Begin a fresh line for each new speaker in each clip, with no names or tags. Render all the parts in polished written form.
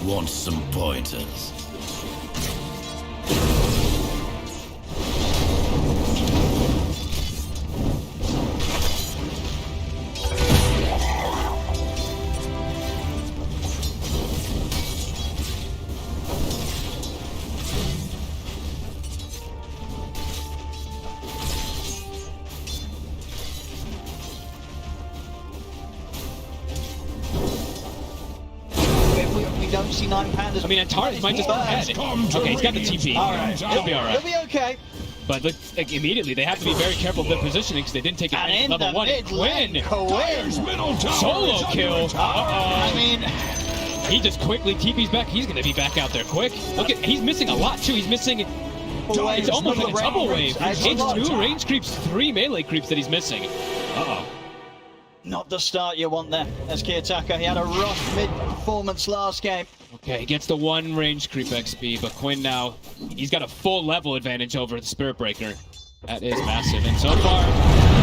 Want some pointers?
We don't see 9 Pandas.
I mean, Antares might just be ahead. Okay, he's got the TP.
Alright,
He'll be alright.
He'll be okay.
But look, like, immediately, they have to be very careful of their positioning because they didn't take advantage of level 1. Quinn! Solo kill! Uh-oh.
I mean,
he just quickly TP's back. He's going to be back out there quick. Look at, he's missing a lot too. He's missing, it's almost like a double wave. It's 2 range creeps, 3 melee creeps that he's missing. Uh-oh.
not the start you want there as Kiyotaka. He had a rough mid-performance last game.
Okay, he gets the 1 range creep XP, but Quinn now, he's got a full level advantage over the Spirit Breaker. That is massive, and so far,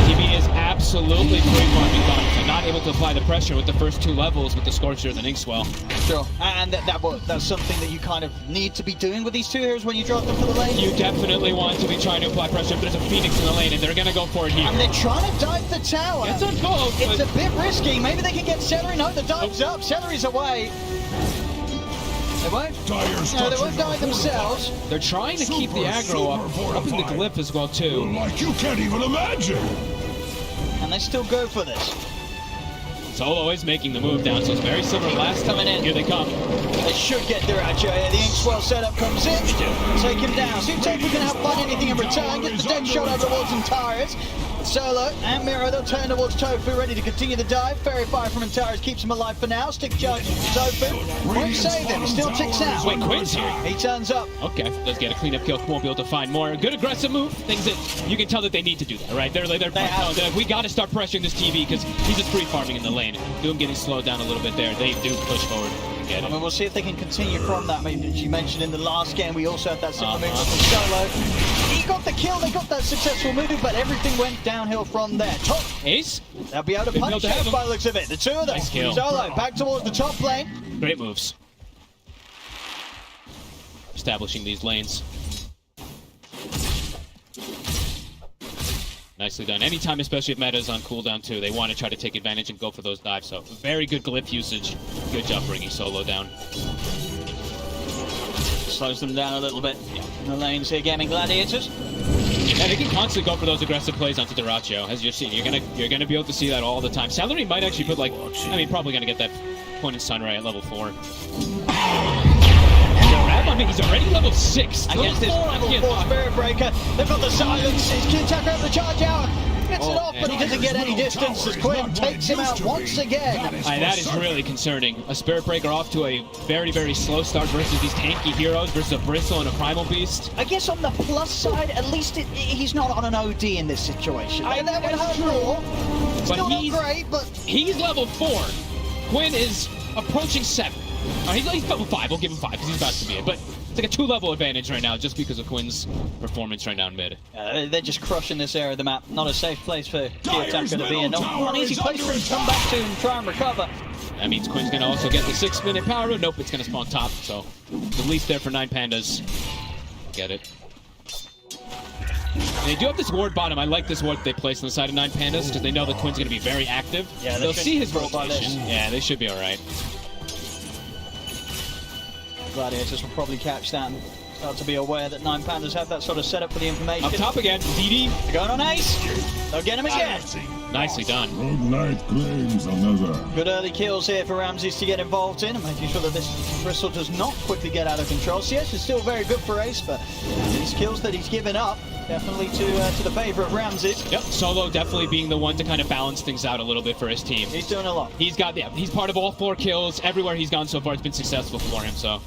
TV is absolutely free-farming Dota, not able to apply the pressure with the first 2 levels with the Scorchers and Inkswell.
Sure, and that's something that you kind of need to be doing with these 2 heroes when you drop them for the lane.
You definitely want to be trying to apply pressure if there's a Phoenix in the lane, and they're going to go for it here.
And they're trying to dive the tower.
It's on both,
It's a bit risky. Maybe they can get Celery. No, the dive's up. Celery's away. They won't. No, they won't die themselves.
They're trying to keep the aggro up in the glyph as well too.
Like you can't even imagine.
And they still go for this.
Solo is making the move down, so it's very similar last time.
Coming in.
Here they come.
They should get their Acho here. The Inkswell setup comes in. Take him down. See if Tofu can have fun anything in return. Get the dead shot over towards Antares. Solo and Miro, they'll turn towards Tofu, ready to continue the dive. Fairy Fire from Antares keeps him alive for now. Stick charge Tofu. Won't save him. He still ticks out.
Wait, Quinn's here.
He turns up.
Okay, does get a cleanup kill. Won't be able to find more. Good aggressive move. Things that you can tell that they need to do that, right? They're like, we got to start pressuring this TV because he's just free farming in the lane. Do him getting slowed down a little bit there. They do push forward and get it.
I mean, we'll see if they can continue from that. I mean, as you mentioned in the last game, we also had that similar move from Solo. He got the kill. They got that successful move, but everything went downhill from there. Top
Ace?
They'll be able to punch it by the looks of it. The 2 of them.
Nice kill.
Solo back towards the top lane.
Great moves. Establishing these lanes. Nicely done. Anytime, especially if meta is on cooldown too, they want to try to take advantage and go for those dives. So very good glyph usage. Good job bringing Solo down.
Slows them down a little bit in the lanes here, Gaming Gladiators.
Yeah, they can constantly go for those aggressive plays onto Duracho, as you've seen. You're gonna be able to see that all the time. Celery might actually put probably gonna get that point in Sunray at level 4. I mean, he's already level 6.
Against this level 4 Spirit Breaker. They've got the silence. Kiyotaka has the charge out. Gets it off, but he doesn't get any distance as Quinn takes him out once again.
That is really concerning. A Spirit Breaker off to a very, very slow start versus these tanky heroes versus a Bristle and a Primal Beast.
I guess on the plus side, at least he's not on an OD in this situation. That would hurt more. Still not great, but...
He's level 4. Quinn is approaching 7. He's level 5. We'll give him 5 because he's about to be it. But it's like a 2-level advantage right now just because of Quinn's performance right now in mid.
They're just crushing this area of the map. Not a safe place for Kiyotaka to be in. Not an easy place for him to come back to and try and recover.
That means Quinn's going to also get the 6-minute power move. Nope, it's going to spawn top. So the least there for 9 Pandas. Get it. And they do have this ward bottom. I like this ward they placed on the side of 9 Pandas because they know that Quinn's going to be very active.
Yeah,
they'll see his rotation. Yeah, they should be all right.
Gladiators will probably catch that and start to be aware that 9 Pandas have that sort of setup for the information.
Up top again, DD.
They're going on Ace. They'll get him again.
Nicely done.
Good night claims another.
Good early kills here for Ramses to get involved in and making sure that this Bristle does not quickly get out of control. CS is still very good for Ace, but these kills that he's given up definitely to the favor of Ramses.
Yep, Solo definitely being the one to kind of balance things out a little bit for his team.
He's doing a lot.
He's part of all 4 kills. Everywhere he's gone so far, it's been successful for him, so.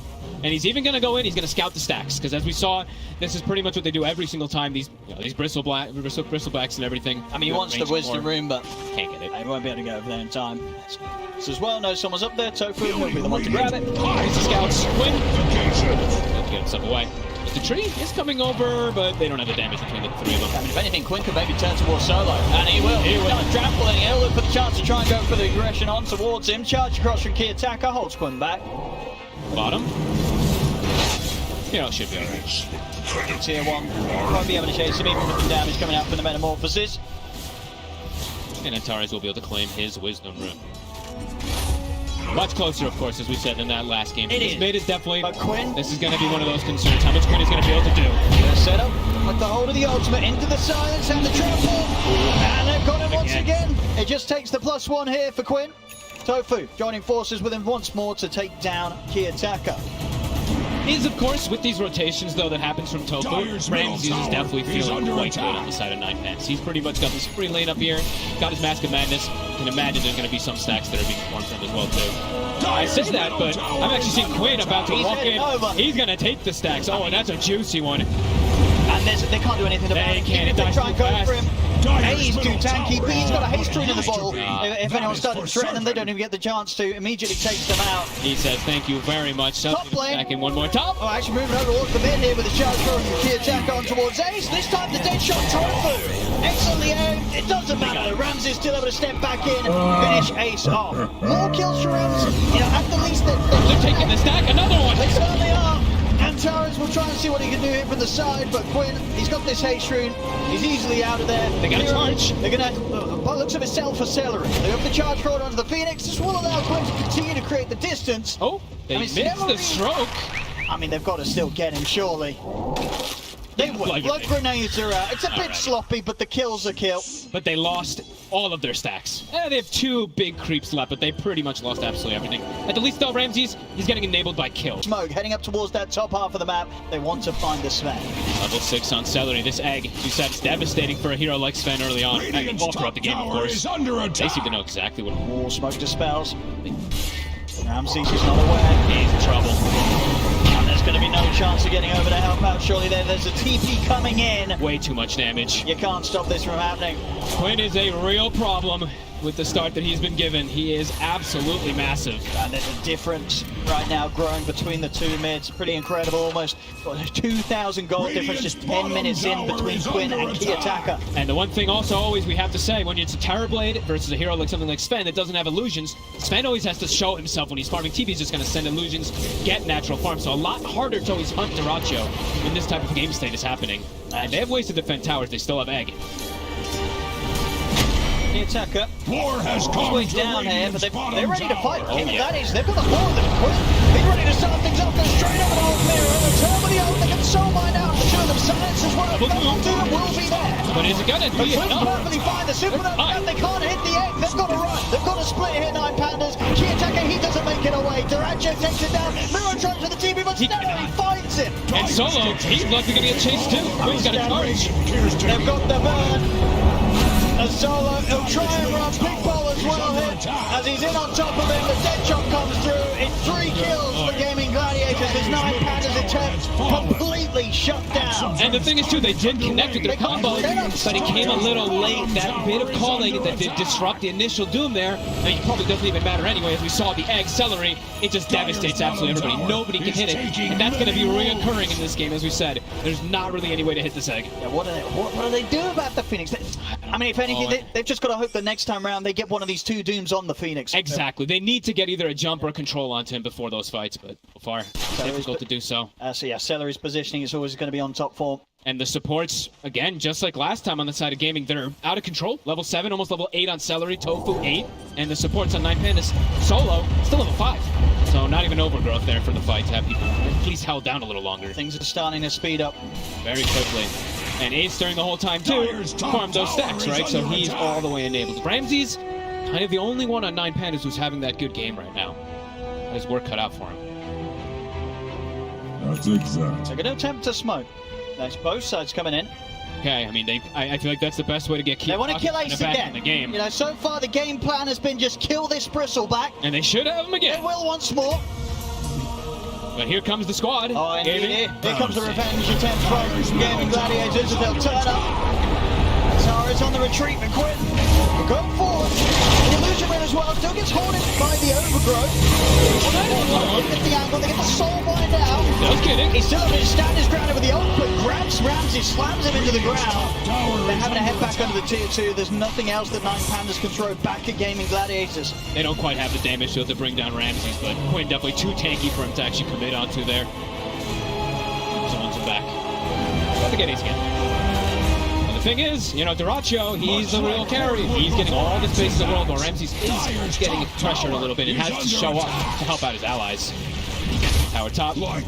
And he's even going to go in, he's going to scout the stacks, because as we saw, this is pretty much what they do every single time, these Bristle Blacks and everything.
I mean, he wants the Wisdom Rune, but
can't get it.
He won't be able to go over there in time. This as well, knows someone's up there, Tofu, he'll be the one to grab it.
Here's the scouts, Quinn. Let's get himself away. The tree is coming over, but they don't have the damage between the 3 of them.
I mean, if anything, Quinn could maybe turn towards Solo, and he will. He's got a trampoline, he'll look for Chance to try and go for the aggression on towards him. Charge across from key attacker, holds Quinn back.
Bottom. You know, should be alright.
Tier 1 won't be able to chase him, even with the damage coming out from the Metamorphosis.
And Antares will be able to claim his Wisdom Rune. Much closer, of course, as we said in that last game.
It
This
is.
mid is definitely.
But Quinn,
This is going to be one of those concerns. How much Quinn is going to be able to do?
they're set up with the hold of the ultimate into the silence and the trample. And they've got him once again. It just takes the +1 here for Quinn. Tofu joining forces with him once more to take down key attacker.
Is, of course, with these rotations, though, that happens from Tofu, Ramses is definitely feeling quite good on the side of 9-Pens. He's pretty much got this free lane up here, got his Mask of Madness. You can imagine there's going to be some stacks that are being performed from him as well, too. I say that, but I'm actually seeing Quinn about to walk in. He's going to take the stacks. Oh, and that's a juicy one.
And they can't do anything about it. Even if they try and go for him. A, he's too tanky. B, he's got a haste rune in the bottle. If anyone's starting to threaten them, they don't even get the chance to. Immediately takes them out.
He says, thank you very much.
Top lane.
Back in one more top.
Oh, actually moving over towards the mid here with a charge throw from key attack on towards Ace. This time the dead shot Tofu. Ace on the aim. It doesn't matter. Ramsey's still able to step back in and finish Ace off. More kills for Ramsey. You know, at the least
They're taking the stack. Another one.
They certainly are. Antares will try and see what he can do here from the side, but Quinn, he's got this haste rune. He's easily out of there.
They got a charge.
They're going to, by the looks of it, sell for celery. They have the charge forward onto the Phoenix. This will allow Quinn to continue to create the distance.
Oh, they missed the stroke.
I mean, they've got to still get him, surely. They will. Blood grenades are out. It's a bit sloppy, but the kill's a kill.
But they lost all of their stacks. They have 2 big creeps left, but they pretty much lost absolutely everything. At the least, though, Ramses, he's getting enabled by kill.
Smoke heading up towards that top half of the map. They want to find the Sven.
Level 6 on Celery. This egg, you said, it's devastating for a hero like Sven early on. I mean, all throughout the game, of course. They seem to know exactly what.
More smoke dispels. Ramses is not aware.
He's in trouble.
And there's going to be no chance of getting over to help out. Surely there's a TP coming in.
Way too much damage.
You can't stop this from happening.
Quinn is a real problem with the start that he's been given. He is absolutely massive.
And there's a difference right now growing between the two mids. Pretty incredible. Almost 2,000 gold difference just 10 minutes in between Quinn and key attacker.
And the one thing also always we have to say, when it's a Terrorblade versus a hero like something like Sven that doesn't have illusions, Sven always has to show himself when he's farming. TP is just going to send illusions, get natural farm. So a lot harder to always hunt Duracho when this type of game state is happening. And they have ways to defend towers. They still have egg.
The attacker.
War has come
Way down here, but they're ready to fight. That is, they've got the ball. He's ready to start things up. They're straight up an old mirror. And they're turn with the old. They can soul mine out and show them silence as well. Double doom will be there.
But is it gonna be
enough? Perfectly fine. The supernova, they can't hit the egg. They've got to run. They've got to split here, 9-Pandas. Key attacker, he doesn't make it away. Duracho takes it down. Mirror tries for the TP, but no, he finds him.
And Solo, he's likely gonna get chased too. Quinn's got a charge.
They've got the burn. And Solo, he'll try and run big ball as well here. As he's in on top of him, the dead shot comes through. It's 3 kills for Gaming Gladiators. His 9-Pandas attempt completely shut down.
And the thing is too, they did connect with their combo, but it came a little late. That bit of calling that did disrupt the initial doom there. And it probably doesn't even matter anyway. As we saw the egg Celery, it just devastates absolutely everybody. Nobody can hit it. And that's going to be reoccurring in this game, as we said. There's not really any way to hit this egg.
Yeah, what do they do about the Phoenix? I mean, if anything, they've just got to hope the next time around they get one of these 2 dooms on the Phoenix.
Exactly. They need to get either a jump or a control onto him before those fights, but so far, it's difficult to do so.
So yeah, Celery's positioning is always going to be on top form.
And the supports, again, just like last time on the side of gaming, they're out of control. Level 7, almost level 8 on Celery, Tofu 8. And the supports on 9-Pandas, Solo, still level 5. So not even overgrowth there for the fight to have people at least held down a little longer.
Things are starting to speed up.
Very quickly. And Ace during the whole time, too, farmed those stacks, right? So he's all the way enabled. Ramses, kind of the only one on 9-Pandas who's having that good game right now. His work cut out for him.
That's exact.
They're going to attempt to smoke. That's both sides coming in.
Okay, I mean, I feel like that's the best way to get
They want to kill Ace again.
In the game.
You know, so far the game plan has been just kill this Bristleback.
And they should have him again.
They will once more.
But here comes the squad.
Oh, and here comes the revenge attempt from Gaming Gladiators. They'll turn up. Tara's on the retreat, and Quinn going forward. The illusion ring as well still gets haunted by the overgrowth. They get the angle, they get the soul bind out.
No kidding.
He's still able to stand his ground with the ult, but grabs Ramsey, slams him into the ground. They're having to head back under the tier 2. There's nothing else that 9 Pandas can throw back at Gaming Gladiators.
They don't quite have the damage to bring down Ramses, but Quinn definitely too tanky for him to actually commit onto there. Zones him back. About to get ace again. And the thing is, you know, Duracho, he's the real carry. He's getting all the space in the world, while Ramses is getting pressured a little bit and has to show up to help out his allies. Tower top, likely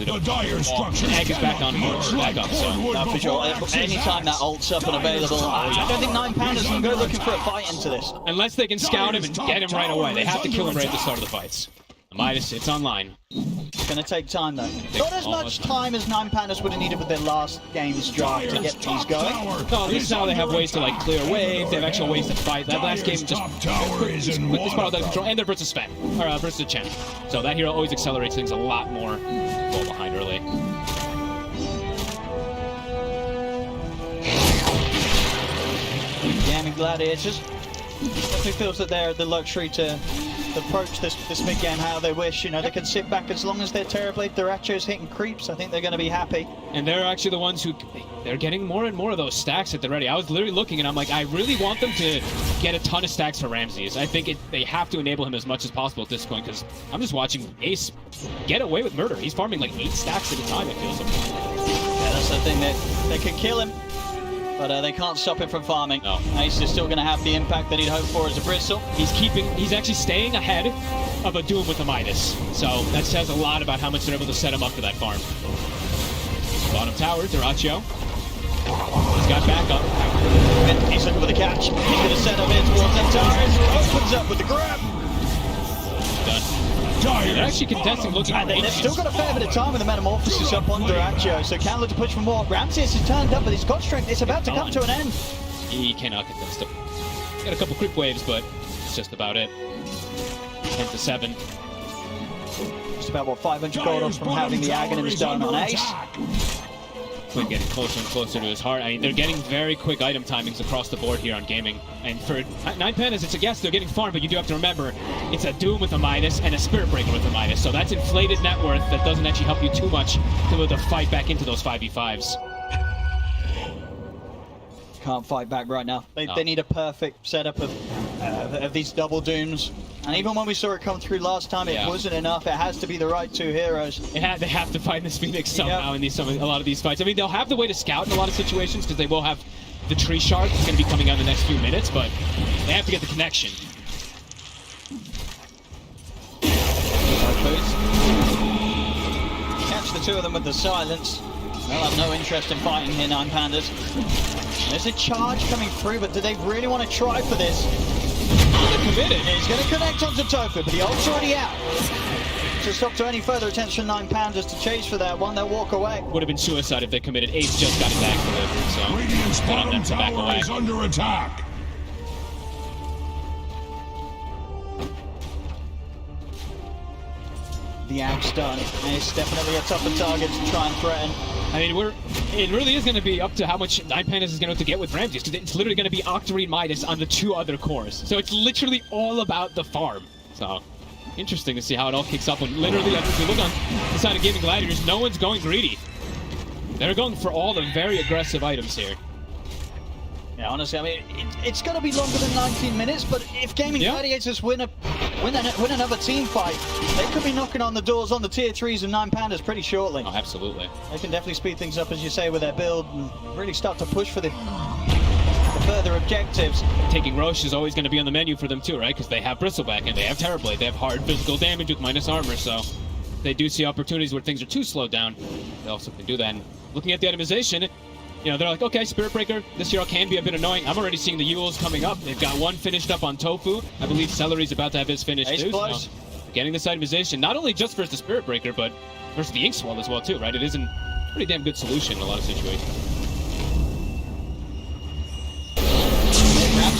to fall. Egg is back on board, back up, so.
For sure. Anytime that ult's up and available, I don't think 9 Pandas can go looking for a fight into this.
Unless they can scout him and get him right away. They have to kill him right at the start of the fights. The Midas, it's online.
It's going to take time, though. Not as much time as 9 Pandas would have needed with their last game's draft to get these going.
No, at least now they have ways to like clear waves. They have actual ways to fight. That last game just this part doesn't control, and they're versus Sven or versus Chen. So that hero always accelerates things a lot more. Fall behind early.
Gaming Gladiators definitely feels that they're the luxury to approach this mid-game how they wish. You know, they can sit back as long as their Terrorblade Duracho's hitting creeps. I think they're going to be happy.
And they're actually the ones who, they're getting more and more of those stacks at the ready. I was literally looking and I'm like, I really want them to get a ton of stacks for Ramses. I think they have to enable him as much as possible at this point, because I'm just watching Ace get away with murder. He's farming like 8 stacks at a time, it feels like.
Yeah, that's the thing, that they can kill him, but they can't stop him from farming.
No.
Ace is still going to have the impact that he'd hoped for as a Bristle.
He's actually staying ahead of a Doom with a Midas. So that says a lot about how much they're able to set him up for that farm. Bottom tower, Duracho. He's got backup.
He's looking for the catch. He's going to set up in towards them towers. Opens up with the grab.
Done. They're actually contesting, looking at
they've still got a fair bit of time with the Metamorphosis up on Duracho, so can look to push for more. Ramses has turned up, but he's got strength. It's about to come to an end.
He cannot contest him. Got a couple creep waves, but it's just about it. 10 to 7.
Just about, what, 500 gold off from having the Aghanim done on Ace.
Quinn getting closer and closer to his heart. I mean, they're getting very quick item timings across the board here on gaming. And for 9 Pandas, it's a guess they're getting farmed, but you do have to remember, it's a Doom with a Midas and a Spirit Breaker with a Midas. So that's inflated net worth that doesn't actually help you too much to be able to fight back into those 5v5s.
Can't fight back right now. They need a perfect setup of these double Dooms. And even when we saw it come through last time, it wasn't enough. It has to be the right 2 heroes.
They have to find this Phoenix somehow in a lot of these fights. I mean, they'll have the way to scout in a lot of situations because they will have the tree shard that's going to be coming out in the next few minutes, but they have to get the connection.
Catch the 2 of them with the silence. They'll have no interest in fighting here, 9 Pandas. There's a charge coming through, but do they really want to try for this?
They're committed.
He's going to connect onto Tofu, but the ult's already out. Just up to any further attention, 9 Pandas to chase for that one. They'll walk away.
Would have been suicide if they committed. Ace just got his activated, so
Radiant's bottom
to back
tower
away.
is under attack.
The Ag's done. And it's definitely a tougher target to try and threaten.
I mean, it really is going to be up to how much 9 Pandas is going to get with Ramses, because it's literally going to be Octarine Midas on the 2 other cores. So it's literally all about the farm. So interesting to see how it all kicks up when literally, if you look on the side of Gaming Gladiators, no one's going greedy. They're going for all the very aggressive items here.
Yeah, honestly, I mean, it's going to be longer than 19 minutes, but if Gaming Gladiators win another team fight, they could be knocking on the doors on the tier 3s and 9 Pandas pretty shortly.
Oh, absolutely.
They can definitely speed things up, as you say, with their build and really start to push for the further objectives.
Taking Roche is always going to be on the menu for them too, right? Because they have Bristleback and they have Terrorblade. They have hard physical damage with minus armor, so they do see opportunities where things are too slowed down. They also can do that. And looking at the itemization, you know, they're like, okay, Spirit Breaker, this hero can be a bit annoying. I'm already seeing the Yules coming up. They've got one finished up on Tofu. I believe Celery's about to have his finished too. So getting this itemization, not only just versus the Spirit Breaker, but versus the Inkswell as well too, right? It is a pretty damn good solution in a lot of situations.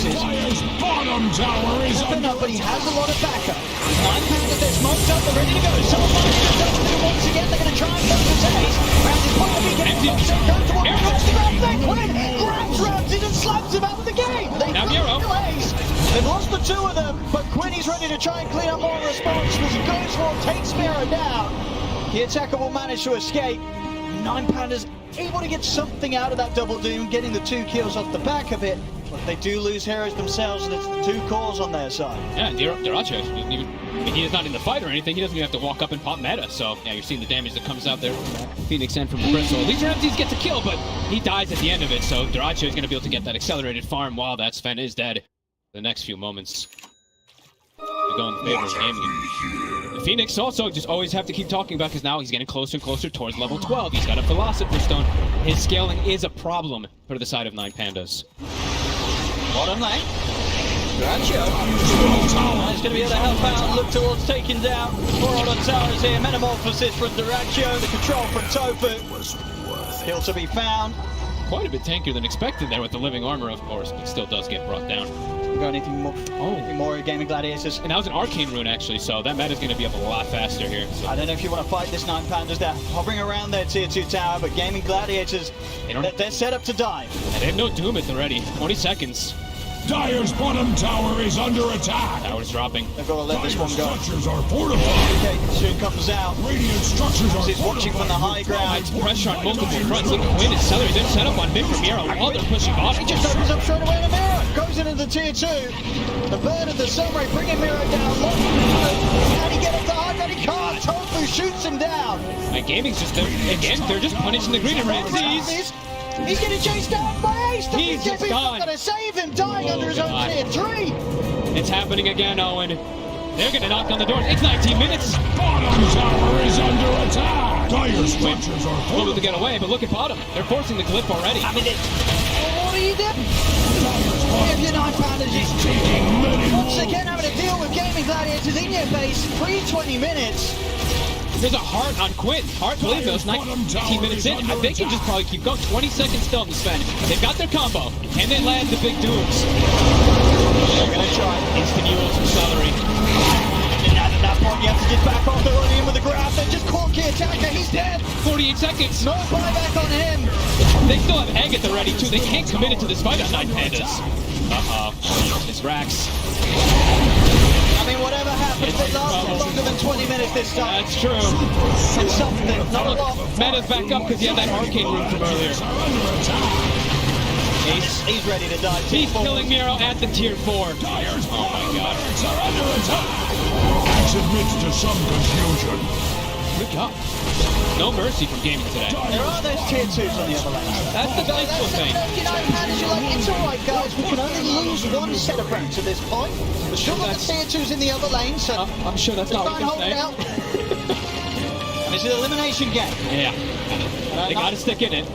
Dire's bottom tower is under
up, but he has a lot of backup. 9 Pandas, they're smoked up, they're ready to go. Someone once again, they're going to try and go for Taze. Ramsey's probably getting close up, goes towards the cross, they win. Grabs Ramsey and slaps him out of the game.
Now Miro.
They've lost the 2 of them, but Quinny's ready to try and clean up more response as he goes for, takes Miro down. The attacker will manage to escape. 9 Pandas able to get something out of that double doom, getting the 2 kills off the back of it. But they do lose heroes themselves, and it's the 2 cores on their side.
Yeah, Diracho, he is not in the fight or anything. He doesn't even have to walk up and pop meta. So, yeah, you're seeing the damage that comes out there from Phoenix and from the Crystal. At least Ramses gets a kill, but he dies at the end of it. So, Diracho is going to be able to get that accelerated farm while that Sven is dead the next few moments. We go in favor of gaming. The Phoenix also just always have to keep talking about, because now he's getting closer and closer towards level 12. He's got a Philosopher Stone. His scaling is a problem for the side of 9 Pandas.
Bottom lane. Diracho. He's going to be able to help out, look towards taking down 4 on towers here. Metamorphosis from Diracho, the control from Tofu. Kill to be found.
Quite a bit tankier than expected there with the living armor, of course, but still does get brought down.
We got anything more? Anything more Gaming Gladiators?
And that was an arcane rune, actually, so that meta's going to be up a lot faster here. So.
I don't know if you want to fight this 9 Pandas. They're hovering around their tier 2 tower, but Gaming Gladiators, they're set up to die.
And they have no doom at the ready. 20 seconds.
Dire's bottom tower is under attack.
Tower's dropping.
They've got to let this one go.
Structures are fortified.
Okay, soon comes out.
Radiant structures are
He's watching from the high ground.
It's pressure on multiple fronts. Look at Quinn and Celery. They're set up on mid from Miro while they're pushing bottom.
He just opens up straight away to Miro. Goes into the tier 2. The bird of the Sunray bringing Miro down. Can he get up the high ground? He can't. Tofu shoots him down.
And Gaming's just, again, they're just punishing the green and Ramses.
He's getting chased down by Ace.
He's just gone.
Going to save him, dying under his own tier 3.
It's happening again, Owen. They're going to knock on the door. It's 19 minutes.
bottom tower is under attack. Dire structures are
Able to
fortified.
get away, but look at bottom. They're forcing the glyph already.
I mean, what are you doing? If you're 9 Pandas, once again having to deal with Gaming Gladiators in your base, pre-20 minutes.
There's a heart on Quinn. Heart, believe those 19 minutes in. They can just probably keep going. 20 seconds still in the Sven. They've got their combo, and they land the big dooms.
They're going to try.
Instant euros from Celery.
And at that point, you have to get back off the running in with the grab. They just caught key attacker. He's dead.
48 seconds.
No buyback on him.
They still have Egg at the ready, too. They can't commit it to this fight on 9 Pandas. Uh-oh. It's Rax.
I mean, whatever happens, they lasted longer than 20 minutes this time.
That's true.
It's something, not a lot.
Meta's back up because he had that arcane rune from earlier.
He's ready to die.
He's killing Miro at the tier 4. Oh my god.
Are under attack. Axe admits to some confusion.
Good job. No mercy from Gaming today.
There are those tier 2s on the other lane.
That's the thankful thing.
You're like, it's alright guys, we can only lose one set of ranks at this point. We're still got the tier 2s in the other lane, so
I'm sure that's not what
try and
we
hold
can
it
say.
out. And it's an elimination game.
Yeah. They gotta stick in it.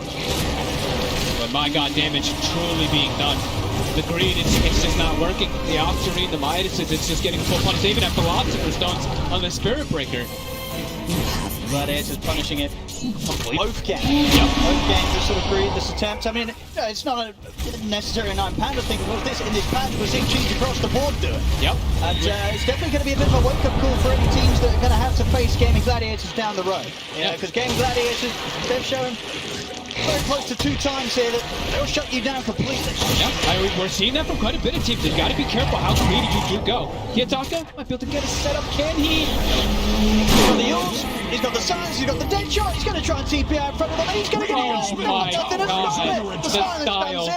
But my god, damage truly being done. The greed, it's just not working. The Octarine, the Midas, it's just getting full punish. They even have Philosopher Stones on the Spirit Breaker.
Gladiators punishing it. Both games.
Yep.
Both games are sort of greed this attempt. I mean, it's not a necessarily a 9 Panda thing. Well, in this patch, we're seeing teams across the board do it.
Yep.
And it's definitely going to be a bit of a wake-up call for any teams that are going to have to face Gaming Gladiators down the road. Yeah, because Gaming Gladiators, they've shown very close to 2 times here that they'll shut you down completely.
Yeah, we're seeing that from quite a bit of teams. They've got to be careful how greedy you do go. Kiyotaka might be able to get a setup. Can he?
He's got the Yules, he's got the Silence, he's got the Dead Shot, he's going to try and TP out in front of them, and he's going to get
my God.
The Silence comes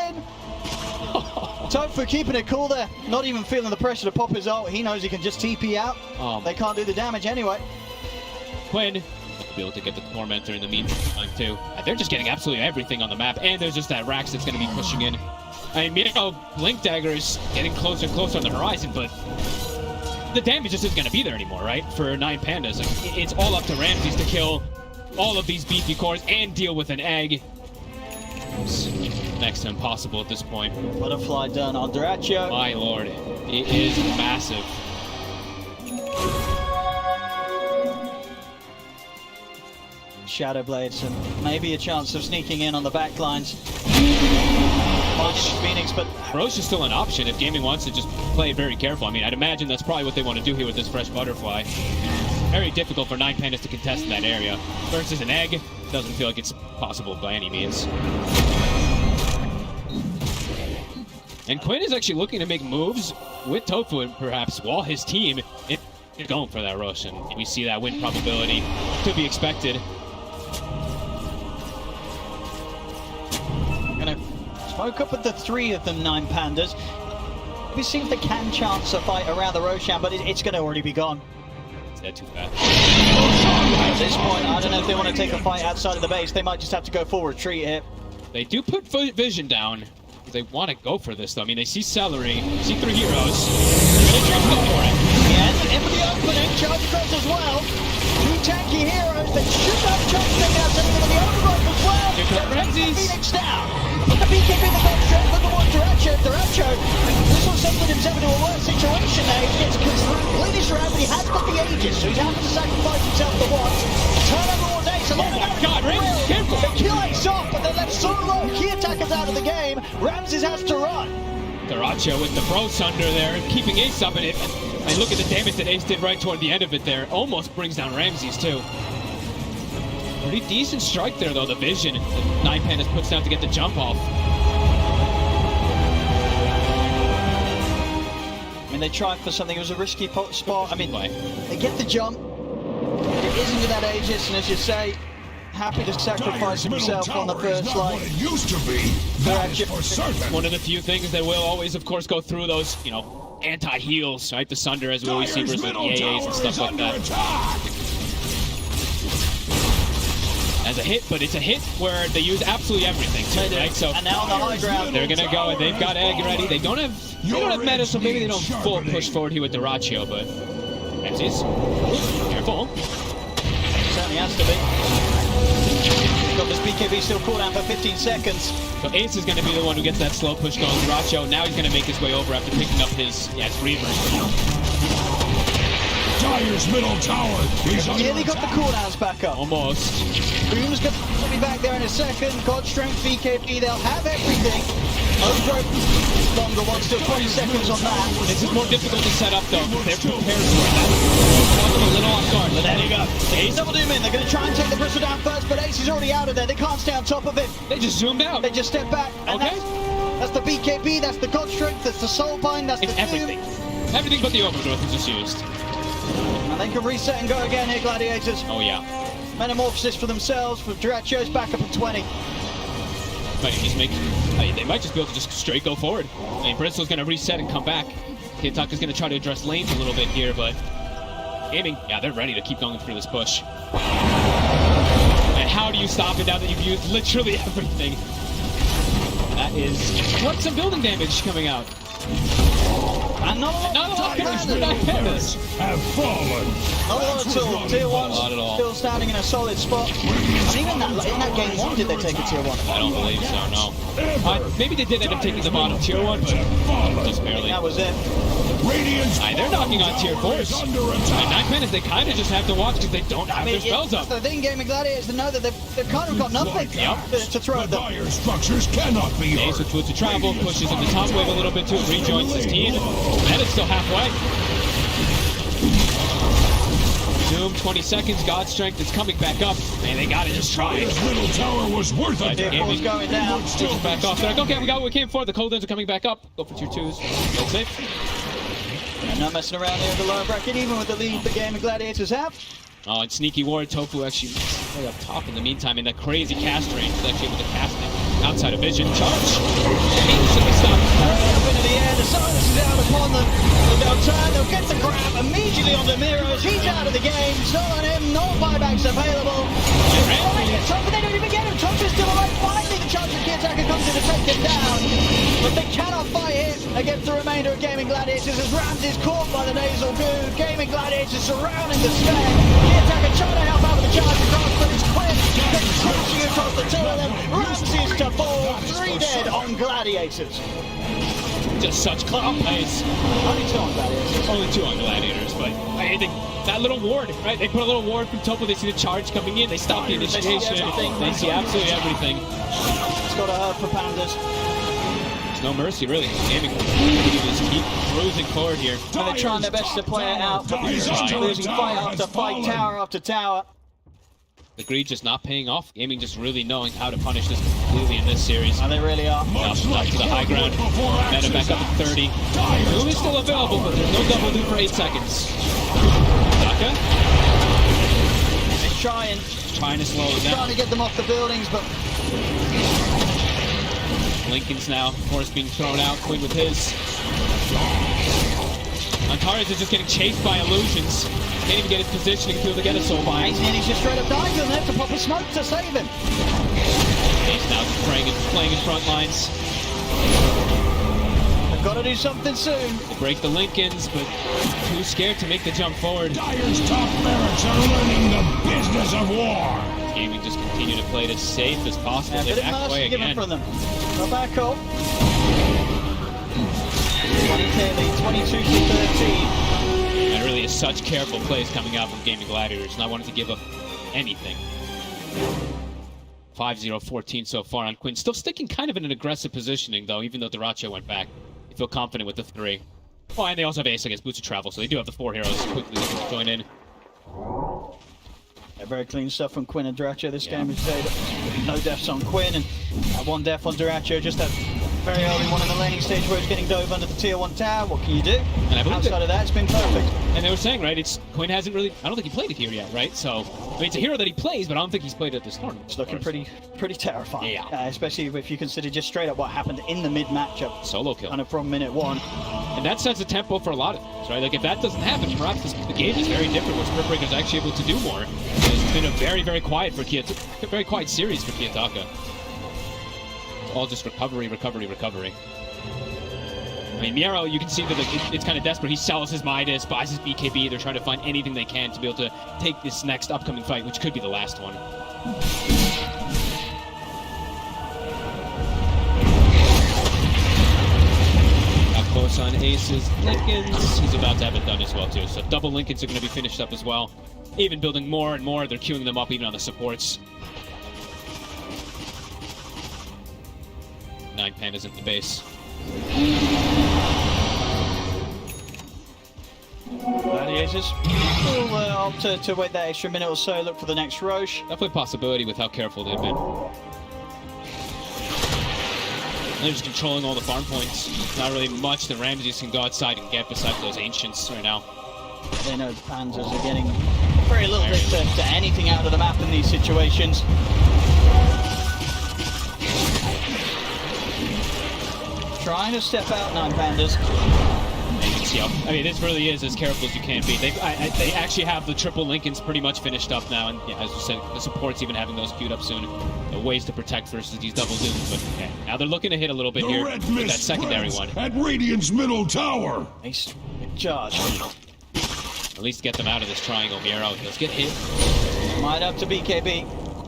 in. Tofu keeping it cool there, not even feeling the pressure to pop his ult. He knows he can just TP out. They can't do the damage anyway.
Quinn be able to get the Tormentor in the meantime too. They're just getting absolutely everything on the map, and there's just that Rax that's going to be pushing in. I mean, Miro, Blink Dagger is getting closer and closer on the horizon, but the damage just isn't going to be there anymore, right? For 9 Pandas. It's all up to Ramses to kill all of these beefy cores and deal with an egg. It's next to impossible at this point.
Butterfly done on Diracho.
My lord, it is massive.
Shadow Blades and maybe a chance of sneaking in on the back lines. Phoenix, but
Roche is still an option if Gaming wants to just play it very careful. I mean, I'd imagine that's probably what they want to do here with this fresh Butterfly. Very difficult for 9 Pandas to contest in that area. Versus an egg, doesn't feel like it's possible by any means. And Quinn is actually looking to make moves with Tofu and perhaps while his team is going for that rush, and we see that win probability to be expected.
Woke up with the three of them, 9 pandas. We see if they can chance a fight around the Roshan, but it's going to already be gone.
They're too fast.
At this point, I don't know if they want to take a fight outside of the base. They might just have to go full retreat here.
They do put vision down. They want to go for this, though. I mean, they see Celery, see 3 heroes. They're going to go for it.
Yeah, in for the opening, charge across as well. 2 tanky heroes that should have a chance to take out something with the overgrowth as well.
Here comes Ramses.
Phoenix down. But the BKB in the back straight, look at what Duracho. This will send himself into a worse situation now. He gets completely surrounded, but he has got the Aegis, so he's having to sacrifice himself for once. Turn over all day, so
Oh my god, Ramses, careful!
they kill Ace off, but they're left so low. Key attackers out of the game. Ramses has to run.
Duracho with the Bros under there, keeping Ace up in it. And look at the damage that Ace did right toward the end of it there. Almost brings down Ramses, too. Pretty decent strike there, though. The vision that 9 Pandas puts down to get the jump off.
I mean, they tried for something. It was a risky spot. I mean, they get the jump. It isn't with that Aegis, and as you say, happy to sacrifice himself on the first line.
What it used to be, that is for certain.
One of the few things that will always, of course, go through those, anti-heals, right? The Sunder, as we always see, versus the EAAs and stuff like that. As a hit, but it's a hit where they use absolutely everything, too, right? So
and now on the high ground,
they're gonna go, and they've got Egg ready. They don't have meta, so maybe they don't full push forward here with Duracho, but Ramses, careful.
certainly has to be. Got this BKB still cooldown for 15 seconds.
So Ace is going to be the one who gets that slow push going. Duracho, now he's going to make his way over after picking up his, Reavers.
Dire's middle tower is
Nearly got the cooldowns back up.
Almost.
Boom's going to be back there in a second. God Strength, BKB, they'll have everything. Overgrowth, longer one, still 20 seconds on that.
This is more difficult to set up, though. They're prepared for it. That's a little off guard.
There you go. Ace double doom in. They're going to try and take the Bristol down first, but Ace is already out of there. They can't stay on top of it.
They just zoomed out.
They just step back. And
Okay.
That's the BKB, that's the God Strength, that's the Soulbind, that's
It's
the
everything.
Doom.
Everything but the overgrowth is just used.
And they can reset and go again here, Gladiators.
Oh, yeah.
Metamorphosis for themselves, with Duracho's back up at 20.
They might just be able to just straight go forward. I mean, Bristol's going to reset and come back. Kitaka's going to try to address lanes a little bit here, but Gaming, they're ready to keep going through this push. And how do you stop it now that you've used literally everything? That is what some building damage coming out.
And not a lot of
Pandas.
have fallen.
Not a lot at all. Tier 1
Not at all.
still standing in a solid spot. And even in that game 1, did they take a tier 1?
I don't believe so, no. Maybe they did end up taking the bottom tier 1, but just barely.
That was it.
Radiant's
They're knocking on tier 4s.
under
And
attack.
9 Pandas, they kind of just have to watch because they don't have their spells up.
The thing, Gaming Gladiators, to know that they've kind of got nothing
Yep.
to throw
The
at them.
dire structures cannot be
Ace
hurt.
with to travel, pushes in the top wave a little bit too, rejoins his team. And it's still halfway. Doom, 20 seconds, God Strength is coming back up. Man, they gotta just try it.
His middle tower was worth it.
Tier 4's going down.
Pushes back off. They're like, okay, we got what we came for. The cooldowns are coming back up. Go for tier 2s. That's it.
And not messing around here in the lower bracket, even with the lead the Gaming Gladiators have.
Oh, and Sneaky Ward, Tofu actually way up top in the meantime in that crazy cast range. He's actually able to cast it outside of vision. Charge! Instantly stopped.
Up into the air, the Silence is out upon them. They'll turn, they'll get the grab immediately on the Miros. He's out of the game. Still on him, no buybacks available. But they don't even get him. Tofu's still alive. Finally, the charge of Kiyotaka comes in to take him down. But they cannot fight it against the remainder of Gaming Gladiators as Ramses caught by the nasal goo. Gaming Gladiators surrounding the stack. Kiyotaka trying to help out with the charge across, but it's quick. They're crashing across the two of them. Ramses to fall. 3 dead on Gladiators.
Just such clown plays.
Only 2 on Gladiators.
Only 2 on Gladiators, but I think that little ward, right? They put a little ward from Topo. They see the charge coming in. They stop the initiation. They see absolutely everything.
It's got a hurt for Pandas.
There's no mercy, really. Gaming just keep cruising forward here.
And they're trying their best to play it out, but they're losing fight after fight, tower after tower.
The greed just not paying off. Gaming just really knowing how to punish this completely in this series.
And they really are.
Up to the high ground. Meta back up at 30. Doom is still available, but there's no double loop for 8 seconds. Daka
They're trying
to slow it down.
to get them off the buildings, but
Lincolns now, of course, being thrown out. Quinn with his. Antares is just getting chased by illusions. Can't even get his positioning through to get a soul bind.
He's just straight up dying, doesn't have to pop a smoke to save him.
Ace now just playing in front lines.
They've got to do something soon.
They break the Lincolns, but too scared to make the jump forward.
Dire's top barracks are learning the business of war.
Gaming just continue to play it as safe as possible.
Yeah,
They
bit of
back away
mercy given
again.
from them. Go back off. 20k lead, 22 to 13.
And really is such careful plays coming out from Gaming Gladiators, not wanting to give up anything. 5-0-14 so far on Quinn. Still sticking kind of in an aggressive positioning, though, even though Duracho went back. They feel confident with the 3. Oh, and they also have Ace against Boots of Travel, so they do have the 4 heroes quickly looking to join in.
Yeah, very clean stuff from Quinn and Duracho this game. We've said no deaths on Quinn and 1 death on Duracho. Just that very early one in the laning stage where he's getting dove under the tier 1 tower. What can you do?
And I believe
Outside of that, it's been perfect.
And they were saying, right, Quinn hasn't really, I don't think he played it here yet, right? So, I mean, it's a hero that he plays, but I don't think he's played it at this tournament.
It's looking pretty terrifying.
Yeah.
Especially if you consider just straight up what happened in the mid matchup.
Solo kill.
Kind of from minute 1.
And that sets a tempo for a lot of things, right? Like, if that doesn't happen, perhaps the game is very different where Spirit Breaker's actually able to do more. It's been a very, very quiet for a very quiet series for Kiyotaka. It's all just recovery, recovery, recovery. I mean, Miero, you can see that it's kind of desperate. He sells his Midas, buys his BKB. They're trying to find anything they can to be able to take this next upcoming fight, which could be the last one. Up close on Ace's Lincolns. He's about to have it done as well, too. So double Lincolns are going to be finished up as well. Even building more and more. They're queuing them up even on the supports. 9 Pandas at the base.
Gladiators will opt to wait that extra minute or so, look for the next Roche.
Definitely a possibility with how careful they've been. They're just controlling all the farm points. Not really much that Ramses can go outside and get besides those Ancients right now.
They know Panzers are getting very little bit to anything out of the map in these situations. Trying to step out 9 Pandas.
You can see how, I mean, this really is as careful as you can be. They actually have the triple Lincolns pretty much finished up now, and yeah, as you said, the support's even having those queued up soon. Ways to protect versus these double zooms, but okay. Now they're looking to hit a little bit here with that secondary one.
At Radiant's middle tower.
Nice charge.
At least get them out of this triangle. Miero does get hit.
Might up to BKB.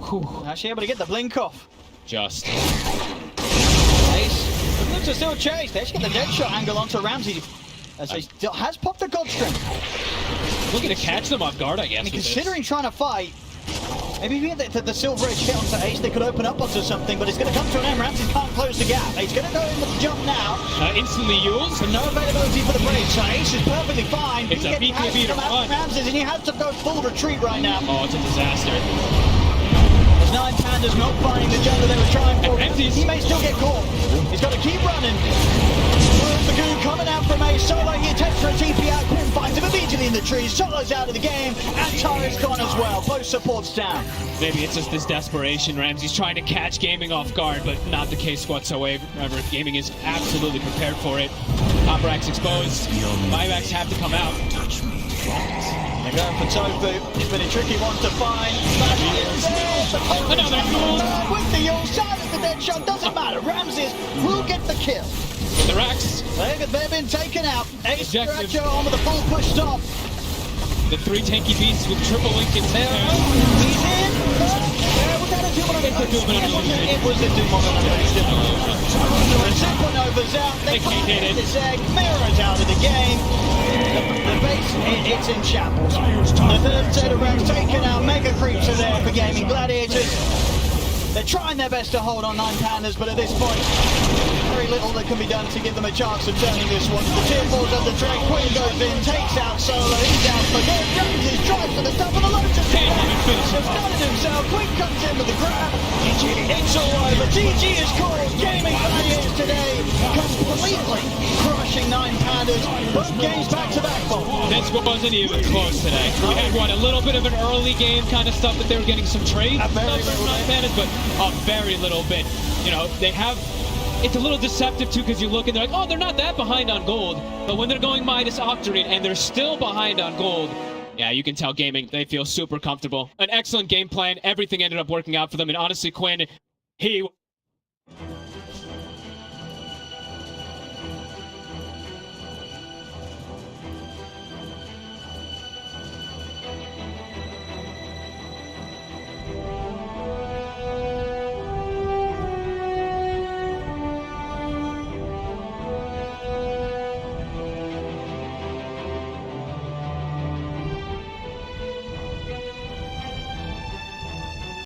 Whew. Actually able to get the blink off.
Just.
Ace. The Blues are still chased. They actually get the dead shot angle onto Ramsey. As he still has popped the God Strength.
Looking to catch them off guard, I guess.
I mean, considering trying to fight, maybe if we get the Silver Edge hit onto Ace, they could open up onto something, but it's going to come to an end. Ramsey can't close the gap. He's going to go in with the jump now.
Instantly Yules.
But no availability for the break, so Ace is perfectly fine.
It's a BKB to run.
Ramsey, and he has to go full retreat right now.
Oh, it's a disaster.
There's 9 Pandas not finding the jungle they were trying for. He may still get caught. He's got to keep running. The goo coming out from Ace. Solo, he attempts for a TP out. Quinn finds him immediately in the trees. Solo's out of the game, and Tara's gone as well. Both supports down.
Maybe it's just this desperation. Ramsey's trying to catch Gaming off guard, but not the case whatsoever. Gaming is absolutely prepared for it. Top rack's exposed. Buybacks have to come out.
They're going for Tofu. It's been a tricky one to find.
Another Yule.
With the Yule, silence the dead shot. Doesn't matter. Ramses will get the kill.
The racks.
They've been taken out. Ace
Objective.
Duracho on with the full push stop.
The 3 tanky beasts with triple Lincolns.
He's in. Was that a Dumont? It was a Dumont. Supernova's out. They
can't hit it.
This egg. Mirror's out of the game. The base, it's in shambles. The third set of ranks taken out. Mega creeps are there for Gaming Gladiators. They're trying their best to hold on 9 Pandas, but at this point, very little that can be done to give them a chance of turning this one. The tier 4's under drag. Quinn goes in, takes out Solo. He's out for good. Ramses drives for the top of the Lotus. He's done it himself. Quinn comes in with the grab. It's all over. GG is called. Gaming Gladiators today completely crushing 9 Pandas. Both games back to back.
This wasn't even close today. We had, what, a little bit of an early game kind of stuff that they were getting some trade stuff from 9 Pandas, but a very little bit. You know, they have it's a little deceptive too, because you look and they're like, oh, they're not that behind on gold. But when they're going minus Octarine and they're still behind on gold, yeah, you can tell Gaming, they feel super comfortable. An excellent game plan. Everything ended up working out for them. And honestly, Quinn, he